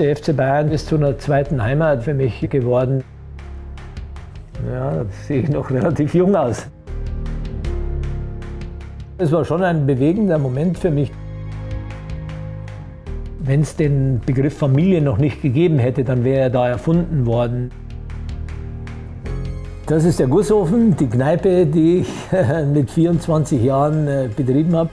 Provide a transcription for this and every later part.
Der FC Bayern ist zu einer zweiten Heimat für mich geworden. Ja, da sehe ich noch relativ jung aus. Es war schon ein bewegender Moment für mich. Wenn es den Begriff Familie noch nicht gegeben hätte, dann wäre er da erfunden worden. Das ist der Gusshofen, die Kneipe, die ich mit 24 Jahren betrieben habe.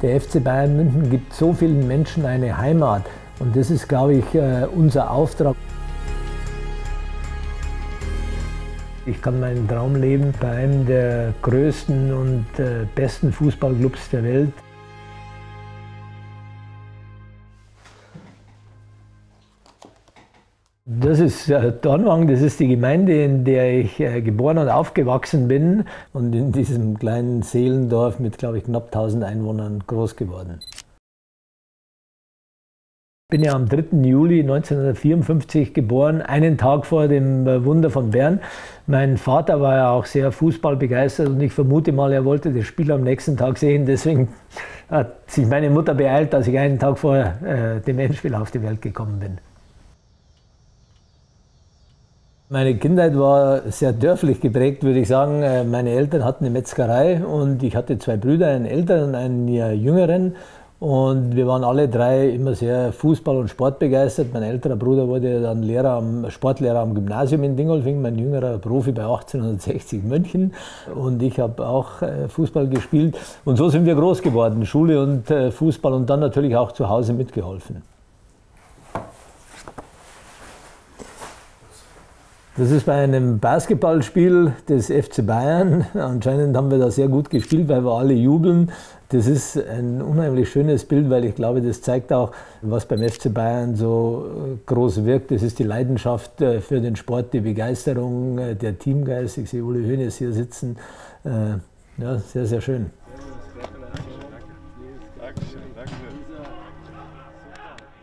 Der FC Bayern München gibt so vielen Menschen eine Heimat und das ist, glaube ich, unser Auftrag. Ich kann meinen Traum leben bei einem der größten und besten Fußballclubs der Welt. Das ist Dornwang, das ist die Gemeinde, in der ich geboren und aufgewachsen bin und in diesem kleinen Seelendorf mit, glaube ich, knapp 1000 Einwohnern groß geworden. Ich bin ja am 3. Juli 1954 geboren, einen Tag vor dem Wunder von Bern. Mein Vater war ja auch sehr fußballbegeistert und ich vermute mal, er wollte das Spiel am nächsten Tag sehen. Deswegen hat sich meine Mutter beeilt, dass ich einen Tag vor dem Endspiel auf die Welt gekommen bin. Meine Kindheit war sehr dörflich geprägt, würde ich sagen. Meine Eltern hatten eine Metzgerei und ich hatte zwei Brüder, einen älteren und einen jüngeren. Und wir waren alle drei immer sehr Fußball- und Sportbegeistert. Mein älterer Bruder wurde dann Sportlehrer am Gymnasium in Dingolfing, mein jüngerer Profi bei 1860 München. Und ich habe auch Fußball gespielt. Und so sind wir groß geworden, Schule und Fußball und dann natürlich auch zu Hause mitgeholfen. Das ist bei einem Basketballspiel des FC Bayern. Anscheinend haben wir da sehr gut gespielt, weil wir alle jubeln. Das ist ein unheimlich schönes Bild, weil ich glaube, das zeigt auch, was beim FC Bayern so groß wirkt. Das ist die Leidenschaft für den Sport, die Begeisterung, der Teamgeist. Ich sehe Uli Hoeneß hier sitzen. Ja, sehr, sehr schön.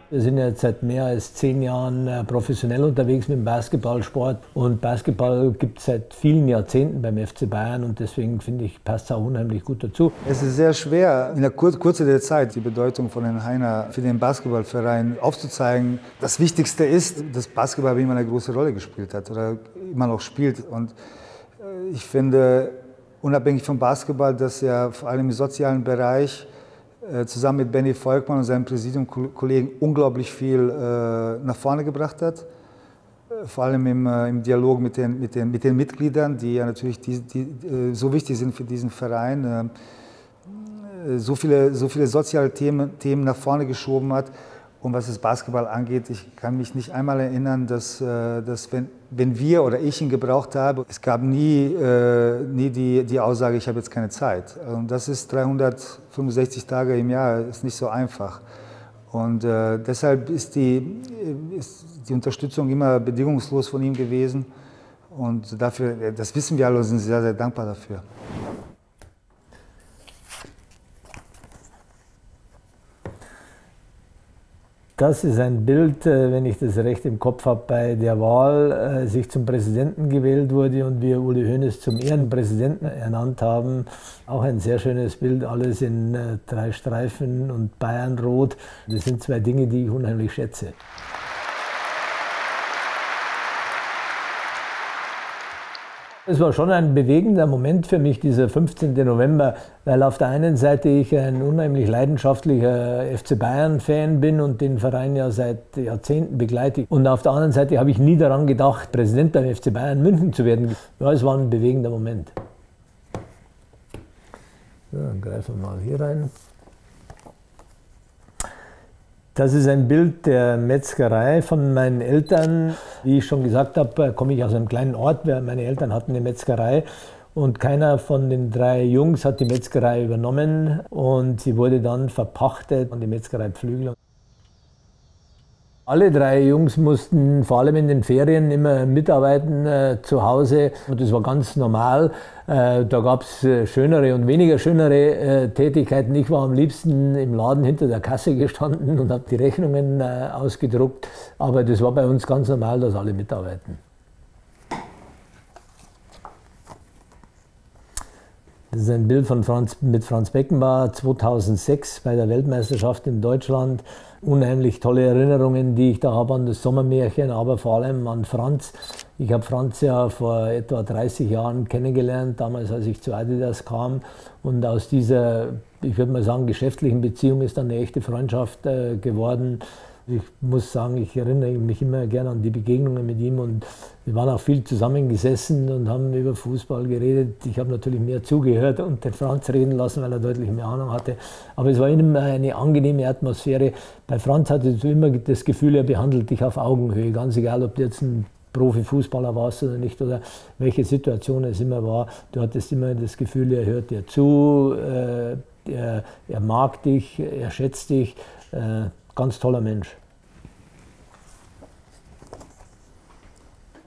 Wir sind jetzt seit mehr als 10 Jahren professionell unterwegs mit dem Basketballsport und Basketball gibt es seit vielen Jahrzehnten beim FC Bayern und deswegen finde ich, passt es auch unheimlich gut dazu. Es ist sehr schwer, in der Kürze der Zeit die Bedeutung von Herrn Heiner für den Basketballverein aufzuzeigen. Das Wichtigste ist, dass Basketball immer eine große Rolle gespielt hat oder immer noch spielt und ich finde, unabhängig vom Basketball, dass er vor allem im sozialen Bereich zusammen mit Benny Volkmann und seinen Präsidiumkollegen unglaublich viel nach vorne gebracht hat. Vor allem im Dialog mit den Mitgliedern, die ja natürlich so wichtig sind für diesen Verein. So viele soziale Themen nach vorne geschoben hat. Und was das Basketball angeht, ich kann mich nicht einmal erinnern, dass wenn wir oder ich ihn gebraucht habe, es gab nie die Aussage, ich habe jetzt keine Zeit. Und das ist 365 Tage im Jahr, ist nicht so einfach. Und deshalb ist die Unterstützung immer bedingungslos von ihm gewesen. Und dafür, das wissen wir alle und sind sehr, sehr dankbar dafür. Das ist ein Bild, wenn ich das recht im Kopf habe, bei der Wahl, als ich zum Präsidenten gewählt wurde und wir Uli Hoeneß zum Ehrenpräsidenten ernannt haben. Auch ein sehr schönes Bild, alles in 3 Streifen und Bayernrot. Das sind 2 Dinge, die ich unheimlich schätze. Es war schon ein bewegender Moment für mich, dieser 15. November, weil auf der einen Seite ich ein unheimlich leidenschaftlicher FC Bayern-Fan bin und den Verein ja seit Jahrzehnten begleite. Und auf der anderen Seite habe ich nie daran gedacht, Präsident beim FC Bayern München zu werden. Ja, es war ein bewegender Moment. So, dann greifen wir mal hier rein. Das ist ein Bild der Metzgerei von meinen Eltern. Wie ich schon gesagt habe, komme ich aus einem kleinen Ort. Meine Eltern hatten eine Metzgerei und keiner von den 3 Jungs hat die Metzgerei übernommen und sie wurde dann verpachtet an die Metzgerei Pflügel. Alle 3 Jungs mussten vor allem in den Ferien immer mitarbeiten zu Hause und das war ganz normal. Da gab es schönere und weniger schönere Tätigkeiten. Ich war am liebsten im Laden hinter der Kasse gestanden und habe die Rechnungen ausgedruckt. Aber das war bei uns ganz normal, dass alle mitarbeiten. Das ist ein Bild von mit Franz Beckenbauer 2006 bei der Weltmeisterschaft in Deutschland. Unheimlich tolle Erinnerungen, die ich da habe an das Sommermärchen, aber vor allem an Franz. Ich habe Franz ja vor etwa 30 Jahren kennengelernt, damals als ich zu Adidas kam. Und aus dieser, ich würde mal sagen, geschäftlichen Beziehung ist dann eine echte Freundschaft geworden. Ich muss sagen, ich erinnere mich immer gerne an die Begegnungen mit ihm und wir waren auch viel zusammengesessen und haben über Fußball geredet. Ich habe natürlich mehr zugehört und den Franz reden lassen, weil er deutlich mehr Ahnung hatte. Aber es war immer eine angenehme Atmosphäre. Bei Franz hatte ich immer das Gefühl, er behandelt dich auf Augenhöhe, ganz egal, ob du jetzt ein Profifußballer warst oder nicht oder welche Situation es immer war. Du hattest immer das Gefühl, er hört dir zu, er mag dich, er schätzt dich. Ganz toller Mensch.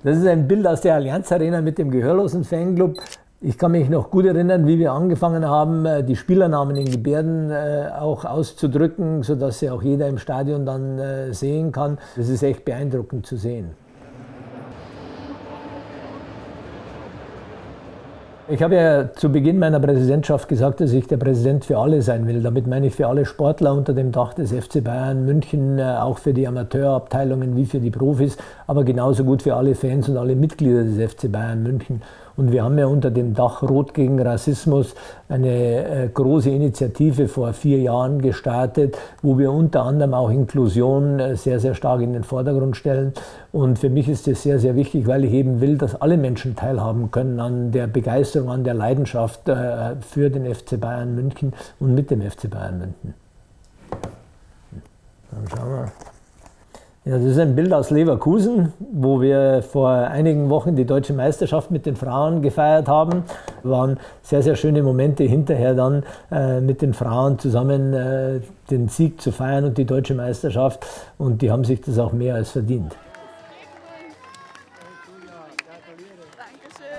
Das ist ein Bild aus der Allianz Arena mit dem gehörlosen Fanclub. Ich kann mich noch gut erinnern, wie wir angefangen haben, die Spielernamen in Gebärden auch auszudrücken, sodass sie auch jeder im Stadion dann sehen kann. Das ist echt beeindruckend zu sehen. Ich habe ja zu Beginn meiner Präsidentschaft gesagt, dass ich der Präsident für alle sein will. Damit meine ich für alle Sportler unter dem Dach des FC Bayern München, auch für die Amateurabteilungen wie für die Profis, aber genauso gut für alle Fans und alle Mitglieder des FC Bayern München. Und wir haben ja unter dem Dach Rot gegen Rassismus eine große Initiative vor 4 Jahren gestartet, wo wir unter anderem auch Inklusion sehr, sehr stark in den Vordergrund stellen. Und für mich ist das sehr, sehr wichtig, weil ich eben will, dass alle Menschen teilhaben können an der Begeisterung, an der Leidenschaft für den FC Bayern München und mit dem FC Bayern München. Dann schauen wir. Ja, das ist ein Bild aus Leverkusen, wo wir vor einigen Wochen die deutsche Meisterschaft mit den Frauen gefeiert haben. Es waren sehr, sehr schöne Momente hinterher dann mit den Frauen zusammen den Sieg zu feiern und die deutsche Meisterschaft. Und die haben sich das auch mehr als verdient.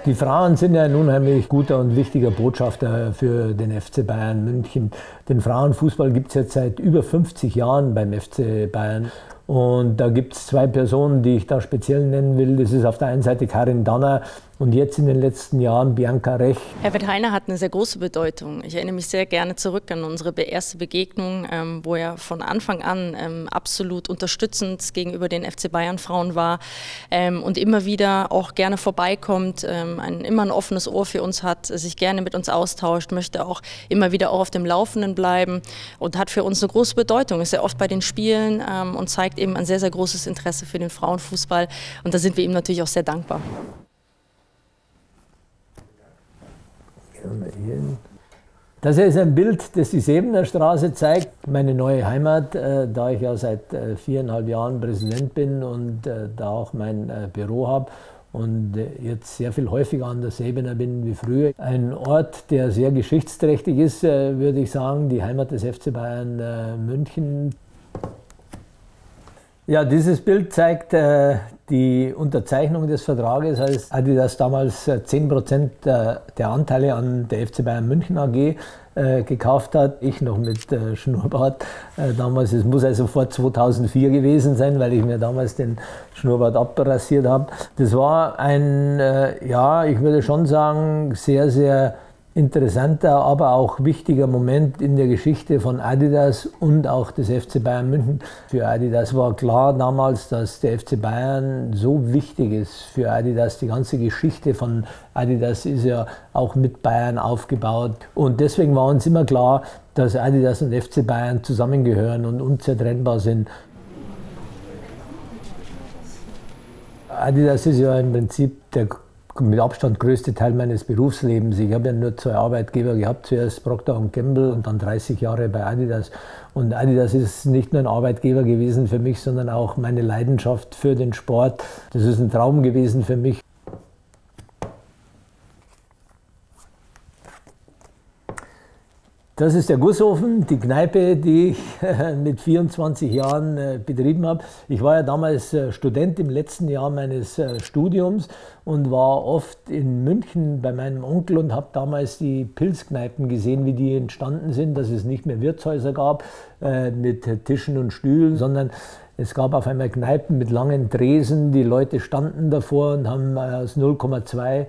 Die Frauen sind ja ein unheimlich guter und wichtiger Botschafter für den FC Bayern München. Den Frauenfußball gibt es jetzt seit über 50 Jahren beim FC Bayern. Und da gibt es 2 Personen, die ich da speziell nennen will. Das ist auf der einen Seite Karin Danner und jetzt in den letzten Jahren Bianca Rech. Herbert Hainer hat eine sehr große Bedeutung. Ich erinnere mich sehr gerne zurück an unsere erste Begegnung, wo er von Anfang an absolut unterstützend gegenüber den FC Bayern Frauen war und immer wieder auch gerne vorbeikommt, immer ein offenes Ohr für uns hat, sich gerne mit uns austauscht, möchte auch immer wieder auch auf dem Laufenden bleiben und hat für uns eine große Bedeutung. Ist sehr oft bei den Spielen und zeigt eben ein sehr, sehr großes Interesse für den Frauenfußball und da sind wir ihm natürlich auch sehr dankbar. Das hier ist ein Bild, das die Sebener Straße zeigt, meine neue Heimat, da ich ja seit 4,5 Jahren Präsident bin und da auch mein Büro habe und jetzt sehr viel häufiger an der Sebener bin wie früher. Ein Ort, der sehr geschichtsträchtig ist, würde ich sagen, die Heimat des FC Bayern München. Ja, dieses Bild zeigt die Unterzeichnung des Vertrages, als Adidas damals 10% der Anteile an der FC Bayern München AG gekauft hat. Ich noch mit Schnurrbart damals. Es muss also vor 2004 gewesen sein, weil ich mir damals den Schnurrbart abrasiert habe. Das war ein, ja, ich würde schon sagen, sehr, sehr interessanter, aber auch wichtiger Moment in der Geschichte von Adidas und auch des FC Bayern München. Für Adidas war klar damals, dass der FC Bayern so wichtig ist für Adidas. Die ganze Geschichte von Adidas ist ja auch mit Bayern aufgebaut. Und deswegen war uns immer klar, dass Adidas und FC Bayern zusammengehören und unzertrennbar sind. Adidas ist ja im Prinzip der mit Abstand größte Teil meines Berufslebens. Ich habe ja nur 2 Arbeitgeber gehabt, zuerst Procter & Gamble und dann 30 Jahre bei Adidas. Und Adidas ist nicht nur ein Arbeitgeber gewesen für mich, sondern auch meine Leidenschaft für den Sport. Das ist ein Traum gewesen für mich. Das ist der Gussofen, die Kneipe, die ich mit 24 Jahren betrieben habe. Ich war ja damals Student im letzten Jahr meines Studiums und war oft in München bei meinem Onkel und habe damals die Pilzkneipen gesehen, wie die entstanden sind, dass es nicht mehr Wirtshäuser gab mit Tischen und Stühlen, sondern Es gab auf einmal Kneipen mit langen Tresen, die Leute standen davor und haben aus 0,2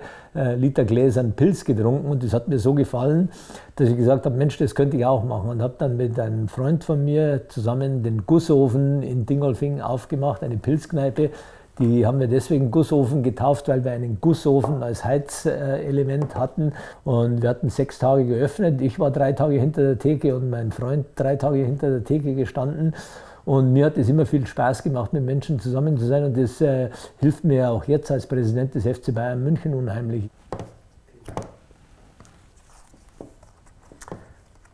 Liter Gläsern Pils getrunken und das hat mir so gefallen, dass ich gesagt habe, Mensch, das könnte ich auch machen und habe dann mit einem Freund von mir zusammen den Gussofen in Dingolfing aufgemacht, eine Pilzkneipe. Die haben wir deswegen Gussofen getauft, weil wir einen Gussofen als Heizelement hatten und wir hatten 6 Tage geöffnet. Ich war 3 Tage hinter der Theke und mein Freund 3 Tage hinter der Theke gestanden. Und mir hat es immer viel Spaß gemacht, mit Menschen zusammen zu sein und das hilft mir auch jetzt als Präsident des FC Bayern München unheimlich.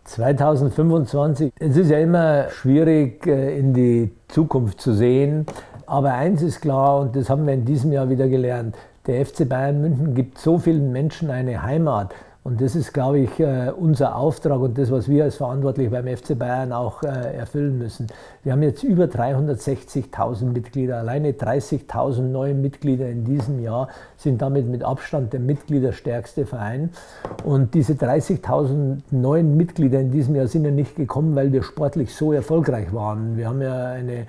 2025, es ist ja immer schwierig in die Zukunft zu sehen, aber eins ist klar und das haben wir in diesem Jahr wieder gelernt, der FC Bayern München gibt so vielen Menschen eine Heimat. Und das ist, glaube ich, unser Auftrag und das, was wir als Verantwortliche beim FC Bayern auch erfüllen müssen. Wir haben jetzt über 360.000 Mitglieder, alleine 30.000 neue Mitglieder in diesem Jahr sind damit mit Abstand der mitgliederstärkste Verein. Und diese 30.000 neuen Mitglieder in diesem Jahr sind ja nicht gekommen, weil wir sportlich so erfolgreich waren. Wir haben ja eine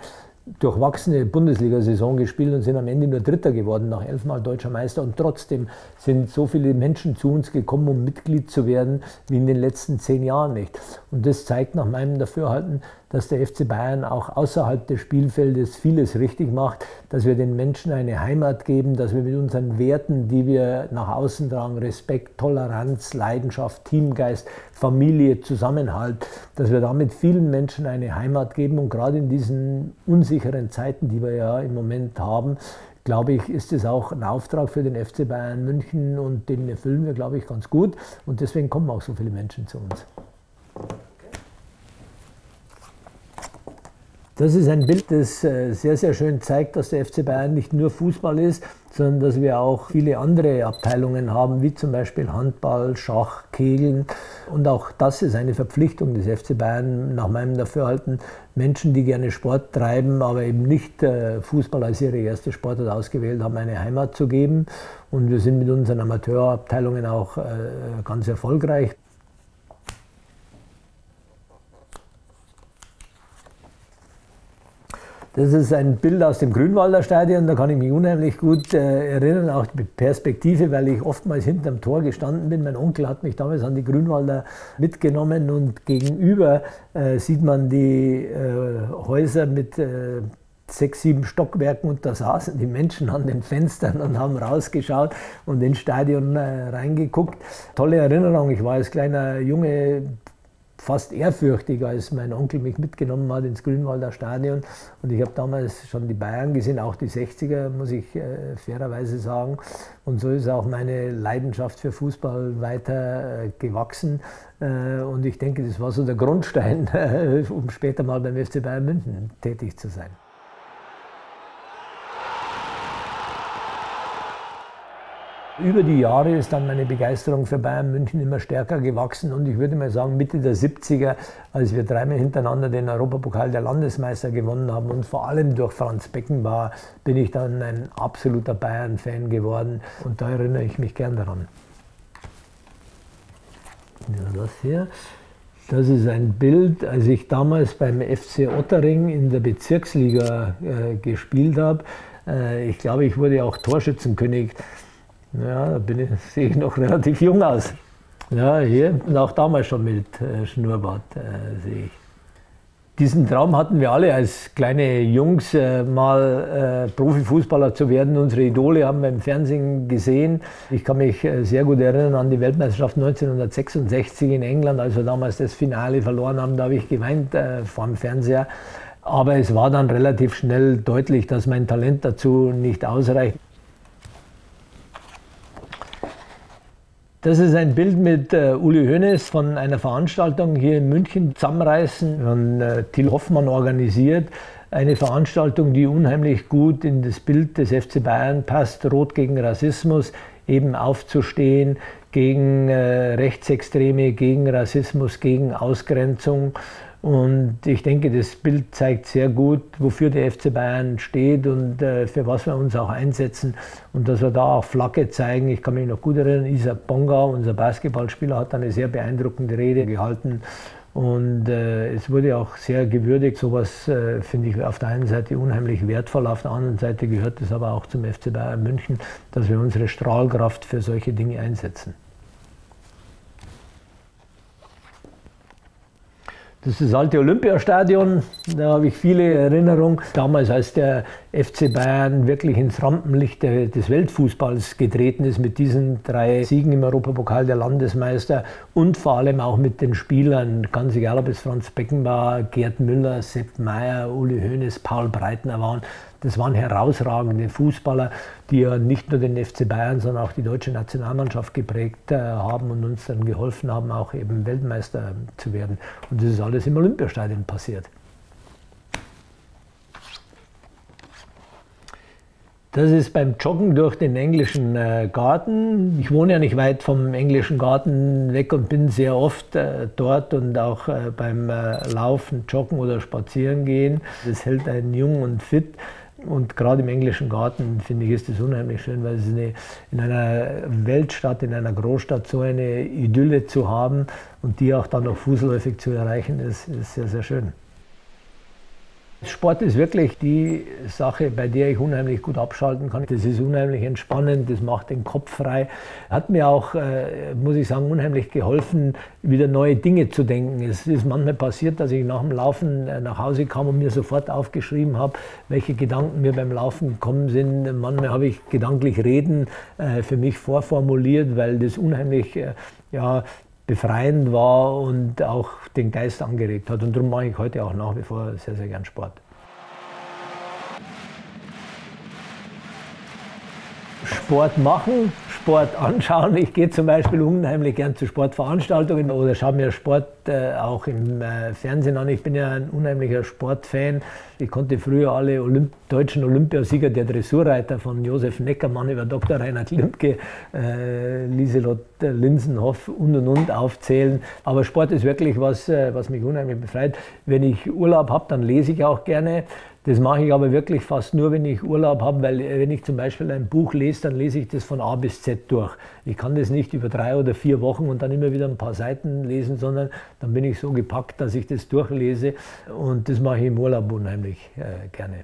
durchwachsene Bundesliga-Saison gespielt und sind am Ende nur Dritter geworden, nach 11 Mal Deutscher Meister. Und trotzdem sind so viele Menschen zu uns gekommen, um Mitglied zu werden, wie in den letzten 10 Jahren nicht. Und das zeigt nach meinem Dafürhalten, dass der FC Bayern auch außerhalb des Spielfeldes vieles richtig macht, dass wir den Menschen eine Heimat geben, dass wir mit unseren Werten, die wir nach außen tragen, Respekt, Toleranz, Leidenschaft, Teamgeist, Familie, Zusammenhalt, dass wir damit vielen Menschen eine Heimat geben. Und gerade in diesen unsicheren Zeiten, die wir ja im Moment haben, glaube ich, ist es auch ein Auftrag für den FC Bayern München und den erfüllen wir, glaube ich, ganz gut. Und deswegen kommen auch so viele Menschen zu uns. Das ist ein Bild, das sehr, sehr schön zeigt, dass der FC Bayern nicht nur Fußball ist, sondern dass wir auch viele andere Abteilungen haben, wie zum Beispiel Handball, Schach, Kegeln. Und auch das ist eine Verpflichtung des FC Bayern, nach meinem Dafürhalten, Menschen, die gerne Sport treiben, aber eben nicht Fußball als ihre erste Sportart ausgewählt haben, eine Heimat zu geben. Und wir sind mit unseren Amateurabteilungen auch ganz erfolgreich. Das ist ein Bild aus dem Grünwalder Stadion, da kann ich mich unheimlich gut erinnern, auch die Perspektive, weil ich oftmals hinterm Tor gestanden bin. Mein Onkel hat mich damals an die Grünwalder mitgenommen und gegenüber sieht man die Häuser mit 6, 7 Stockwerken und da saßen die Menschen an den Fenstern und haben rausgeschaut und ins Stadion reingeguckt. Tolle Erinnerung, ich war als kleiner Junge fast ehrfürchtig, als mein Onkel mich mitgenommen hat ins Grünwalder Stadion. Und ich habe damals schon die Bayern gesehen, auch die 60er, muss ich fairerweise sagen. Und so ist auch meine Leidenschaft für Fußball weiter gewachsen. Und ich denke, das war so der Grundstein, um später mal beim FC Bayern München tätig zu sein. Über die Jahre ist dann meine Begeisterung für Bayern München immer stärker gewachsen und ich würde mal sagen, Mitte der 70er, als wir 3-mal hintereinander den Europapokal der Landesmeister gewonnen haben und vor allem durch Franz Beckenbauer, bin ich dann ein absoluter Bayern-Fan geworden und da erinnere ich mich gern daran. Ja, das hier. Das ist ein Bild, als ich damals beim FC Otterring in der Bezirksliga gespielt habe. Ich glaube, ich wurde auch Torschützenkönig. Ja, da sehe ich noch relativ jung aus. Ja, hier und auch damals schon mit Schnurrbart sehe ich. Diesen Traum hatten wir alle als kleine Jungs, mal Profifußballer zu werden. Unsere Idole haben wir im Fernsehen gesehen. Ich kann mich sehr gut erinnern an die Weltmeisterschaft 1966 in England, als wir damals das Finale verloren haben. Da habe ich geweint vor dem Fernseher. Aber es war dann relativ schnell deutlich, dass mein Talent dazu nicht ausreicht. Das ist ein Bild mit Uli Hoeneß von einer Veranstaltung hier in München, Zusammenreißen, von Till Hoffmann organisiert. Eine Veranstaltung, die unheimlich gut in das Bild des FC Bayern passt, Rot gegen Rassismus, eben aufzustehen gegen Rechtsextreme, gegen Rassismus, gegen Ausgrenzung. Und ich denke, das Bild zeigt sehr gut, wofür der FC Bayern steht und für was wir uns auch einsetzen. Und dass wir da auch Flagge zeigen. Ich kann mich noch gut erinnern, Isa Bonga, unser Basketballspieler, hat eine sehr beeindruckende Rede gehalten. Und es wurde auch sehr gewürdigt. Sowas finde ich auf der einen Seite unheimlich wertvoll, auf der anderen Seite gehört es aber auch zum FC Bayern München, dass wir unsere Strahlkraft für solche Dinge einsetzen. Das ist das alte Olympiastadion, da habe ich viele Erinnerungen. Damals, als der FC Bayern wirklich ins Rampenlicht des Weltfußballs getreten ist, mit diesen 3 Siegen im Europapokal der Landesmeister und vor allem auch mit den Spielern, ganz egal ob es Franz Beckenbauer, Gerd Müller, Sepp Maier, Uli Hoeneß, Paul Breitner waren. Das waren herausragende Fußballer, die ja nicht nur den FC Bayern, sondern auch die deutsche Nationalmannschaft geprägt haben und uns dann geholfen haben, auch eben Weltmeister zu werden. Und das ist alles im Olympiastadion passiert. Das ist beim Joggen durch den englischen Garten. Ich wohne ja nicht weit vom englischen Garten weg und bin sehr oft dort und auch beim Laufen, Joggen oder Spazierengehen. Das hält einen jung und fit. Und gerade im englischen Garten, finde ich, ist es unheimlich schön, weil es in einer Weltstadt, in einer Großstadt so eine Idylle zu haben und die auch dann noch fußläufig zu erreichen, ist sehr, sehr schön. Sport ist wirklich die Sache, bei der ich unheimlich gut abschalten kann. Das ist unheimlich entspannend, das macht den Kopf frei. Hat mir auch, muss ich sagen, unheimlich geholfen, wieder neue Dinge zu denken. Es ist manchmal passiert, dass ich nach dem Laufen nach Hause kam und mir sofort aufgeschrieben habe, welche Gedanken mir beim Laufen gekommen sind. Manchmal habe ich gedanklich Reden für mich vorformuliert, weil das unheimlich befreiend war und auch den Geist angeregt hat. Und darum mache ich heute auch nach wie vor sehr, sehr gern Sport. Sport machen, Sport anschauen. Ich gehe zum Beispiel unheimlich gern zu Sportveranstaltungen oder schaue mir Sport auch im Fernsehen an. Ich bin ja ein unheimlicher Sportfan. Ich konnte früher alle deutschen Olympiasieger, der Dressurreiter von Josef Neckermann über Dr. Rainer Klimke, Lieselot Linsenhoff und aufzählen. Aber Sport ist wirklich was mich unheimlich befreit. Wenn ich Urlaub habe, dann lese ich auch gerne. Das mache ich aber wirklich fast nur, wenn ich Urlaub habe, weil wenn ich zum Beispiel ein Buch lese, dann lese ich das von A bis Z durch. Ich kann das nicht über 3 oder 4 Wochen und dann immer wieder ein paar Seiten lesen, sondern dann bin ich so gepackt, dass ich das durchlese und das mache ich im Urlaub unheimlich gerne.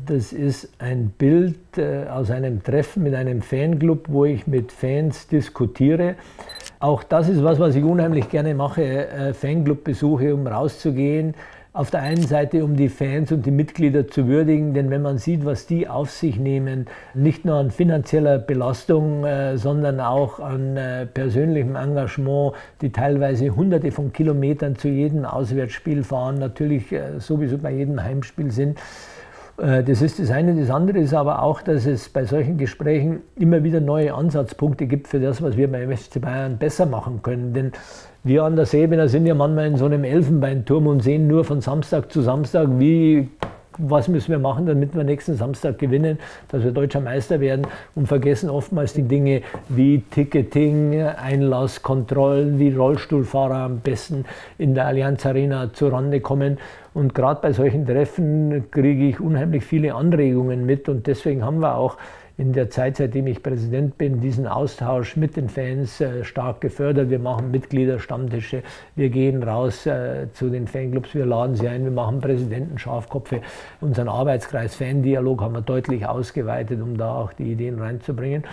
Das ist ein Bild aus einem Treffen mit einem Fanclub, wo ich mit Fans diskutiere. Auch das ist was ich unheimlich gerne mache, Fanclub-Besuche, um rauszugehen. Auf der einen Seite, um die Fans und die Mitglieder zu würdigen, denn wenn man sieht, was die auf sich nehmen, nicht nur an finanzieller Belastung, sondern auch an persönlichem Engagement, die teilweise Hunderte von Kilometern zu jedem Auswärtsspiel fahren, natürlich sowieso bei jedem Heimspiel sind. Das ist das eine. Das andere ist aber auch, dass es bei solchen Gesprächen immer wieder neue Ansatzpunkte gibt für das, was wir beim FC Bayern besser machen können. Denn wir an der Säbener sind ja manchmal in so einem Elfenbeinturm und sehen nur von Samstag zu Samstag, was müssen wir machen, damit wir nächsten Samstag gewinnen, dass wir Deutscher Meister werden und vergessen oftmals die Dinge wie Ticketing, Einlasskontrollen, wie Rollstuhlfahrer am besten in der Allianz Arena zurande kommen. Und gerade bei solchen Treffen kriege ich unheimlich viele Anregungen mit und deswegen haben wir auch in der Zeit, seitdem ich Präsident bin, diesen Austausch mit den Fans stark gefördert. Wir machen Mitgliederstammtische, wir gehen raus zu den Fanclubs, wir laden sie ein, wir machen Präsidenten-Schafköpfe. Unseren Arbeitskreis Fan-Dialog haben wir deutlich ausgeweitet, um da auch die Ideen reinzubringen.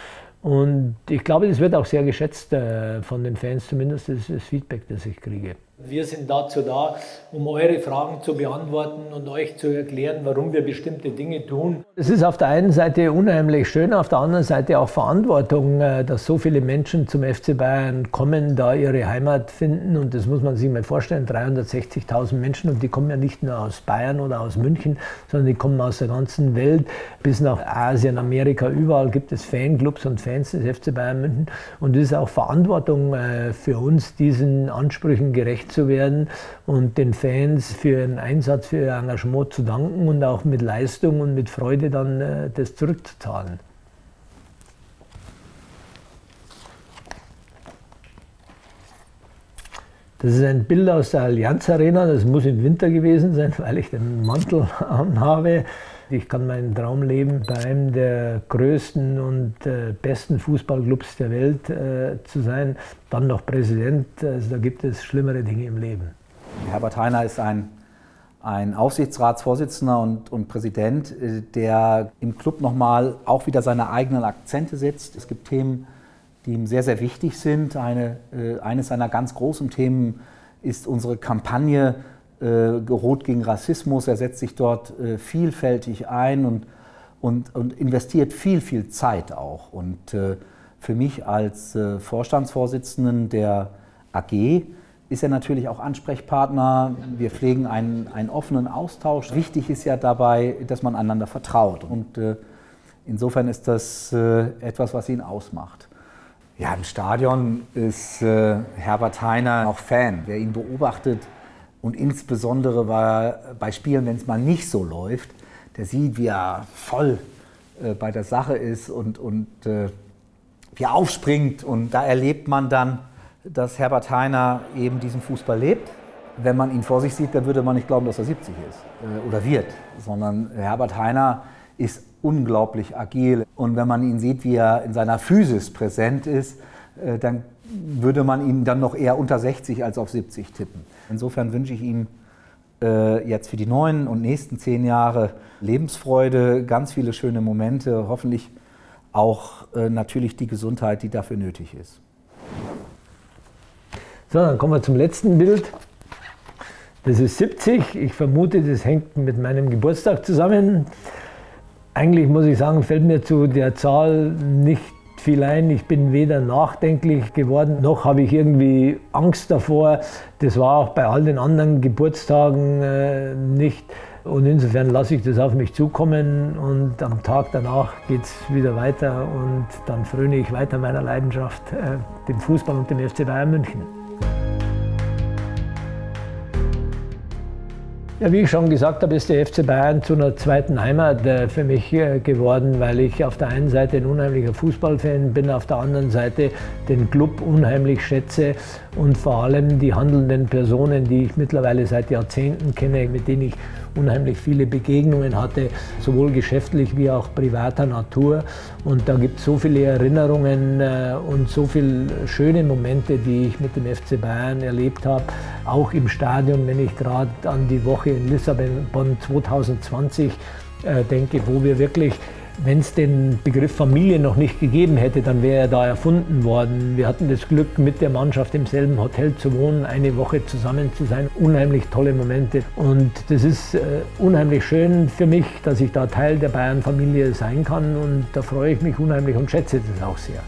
Und ich glaube, das wird auch sehr geschätzt von den Fans, zumindest das Feedback, das ich kriege. Wir sind dazu da, um eure Fragen zu beantworten und euch zu erklären, warum wir bestimmte Dinge tun. Es ist auf der einen Seite unheimlich schön, auf der anderen Seite auch Verantwortung, dass so viele Menschen zum FC Bayern kommen, da ihre Heimat finden. Und das muss man sich mal vorstellen, 360.000 Menschen. Und die kommen ja nicht nur aus Bayern oder aus München, sondern die kommen aus der ganzen Welt. Bis nach Asien, Amerika, überall gibt es Fanclubs und Fans des FC Bayern München. Und es ist auch Verantwortung für uns, diesen Ansprüchen gerecht zu werden und den Fans für ihren Einsatz, für ihr Engagement zu danken und auch mit Leistung und mit Freude dann das zurückzuzahlen. Das ist ein Bild aus der Allianz Arena, das muss im Winter gewesen sein, weil ich den Mantel anhabe. Ich kann meinen Traum leben, bei einem der größten und besten Fußballclubs der Welt zu sein, dann noch Präsident. Also da gibt es schlimmere Dinge im Leben. Herbert Hainer ist ein Aufsichtsratsvorsitzender und Präsident, der im Club nochmal auch wieder seine eigenen Akzente setzt. Es gibt Themen, die ihm sehr, sehr wichtig sind. Eines seiner ganz großen Themen ist unsere Kampagne Rot gegen Rassismus. Er setzt sich dort vielfältig ein und investiert viel Zeit auch. Und für mich als Vorstandsvorsitzenden der AG ist er natürlich auch Ansprechpartner. Wir pflegen einen offenen Austausch. Wichtig ist ja dabei, dass man einander vertraut. Und insofern ist das etwas, was ihn ausmacht. Ja, im Stadion ist Herbert Hainer auch Fan. Wer ihn beobachtet und insbesondere bei Spielen, wenn es mal nicht so läuft, der sieht, wie er voll bei der Sache ist und wie er aufspringt. Und da erlebt man dann, dass Herbert Hainer eben diesen Fußball lebt. Wenn man ihn vor sich sieht, dann würde man nicht glauben, dass er 70 ist oder wird, sondern Herbert Hainer ist unglaublich agil. Und wenn man ihn sieht, wie er in seiner Physis präsent ist, dann würde man ihn dann noch eher unter 60 als auf 70 tippen. Insofern wünsche ich ihm jetzt für die neuen und nächsten 10 Jahre Lebensfreude, ganz viele schöne Momente, hoffentlich auch natürlich die Gesundheit, die dafür nötig ist. So, dann kommen wir zum letzten Bild. Das ist 70. Ich vermute, das hängt mit meinem Geburtstag zusammen. Eigentlich muss ich sagen, fällt mir zu der Zahl nicht viel ein. Ich bin weder nachdenklich geworden, noch habe ich irgendwie Angst davor. Das war auch bei all den anderen Geburtstagen nicht. Und insofern lasse ich das auf mich zukommen und am Tag danach geht es wieder weiter und dann fröne ich weiter meiner Leidenschaft, dem Fußball und dem FC Bayern München. Ja, wie ich schon gesagt habe, ist der FC Bayern zu einer zweiten Heimat für mich geworden, weil ich auf der einen Seite ein unheimlicher Fußballfan bin, auf der anderen Seite den Club unheimlich schätze und vor allem die handelnden Personen, die ich mittlerweile seit Jahrzehnten kenne, mit denen ich unheimlich viele Begegnungen hatte, sowohl geschäftlich wie auch privater Natur. Und da gibt es so viele Erinnerungen und so viele schöne Momente, die ich mit dem FC Bayern erlebt habe. Auch im Stadion, wenn ich gerade an die Woche in Lissabon 2020 denke, wo wir wirklich, wenn es den Begriff Familie noch nicht gegeben hätte, dann wäre er da erfunden worden. Wir hatten das Glück, mit der Mannschaft im selben Hotel zu wohnen, eine Woche zusammen zu sein. Unheimlich tolle Momente. Und das ist unheimlich schön für mich, dass ich da Teil der Bayern-Familie sein kann. Und da freue ich mich unheimlich und schätze das auch sehr.